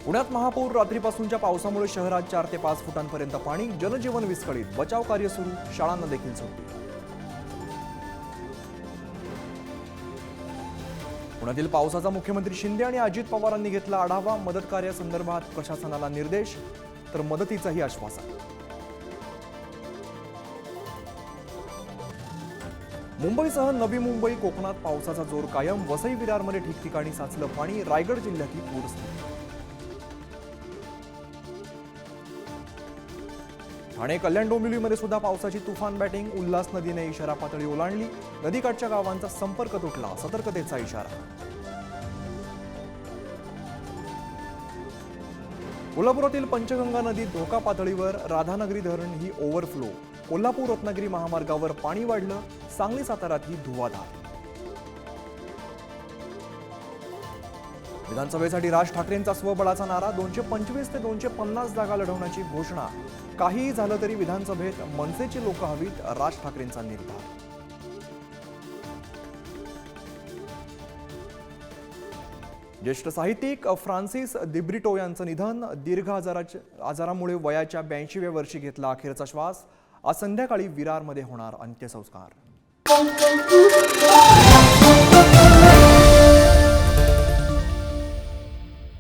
पुण्यात महापौर रात्रीपासूनच्या पावसामुळे शहरात 4 ते 5 फुटांपर्यंत पाणी, जनजीवन विस्कळीत, बचाव कार्य सुरू, शाळांना देखील सुट्टी. पुण्यातील पावसाचा मुख्यमंत्री शिंदे आणि अजित पवारांनी घेतला आढावा. मदत कार्यासंदर्भात प्रशासनाला निर्देश, तर मदतीचंही आश्वासन. मुंबईसह नवी मुंबई, कोकणात पावसाचा जोर कायम. वसई विरारमध्ये ठिकठिकाणी साचलं पाणी. रायगड जिल्ह्यातली पूरस्थिती. ठाणे कल्याण डोंबिवलीमध्ये सुद्धा पावसाची तुफान बॅटिंग. उल्हास नदीने इशारा पातळी ओलांडली. नदीकाठच्या गावांचा संपर्क तुटला. सतर्कतेचा इशारा. कोल्हापुरातील पंचगंगा नदी धोका पातळीवर. राधानगरी धरण ही ओव्हरफ्लो. कोल्हापूर रत्नागिरी महामार्गावर पाणी वाढलं. सांगली सातारात ही धुवाधार. विधानसभेसाठी राज ठाकरेंचा स्वबळाचा नारा. 225 ते 250 जागा लढवण्याची घोषणा. काहीही झालं तरी विधानसभेत मनसेची लोक हवीत, राज ठाकरेंचा निर्धार. ज्येष्ठ साहित्यिक फ्रान्सिस दिब्रिटो यांचं निधन. दीर्घ आजारामुळे वयाच्या 82व्या वर्षी घेतला अखेरचा श्वास. आज संध्याकाळी विरारमध्ये होणार अंत्यसंस्कार.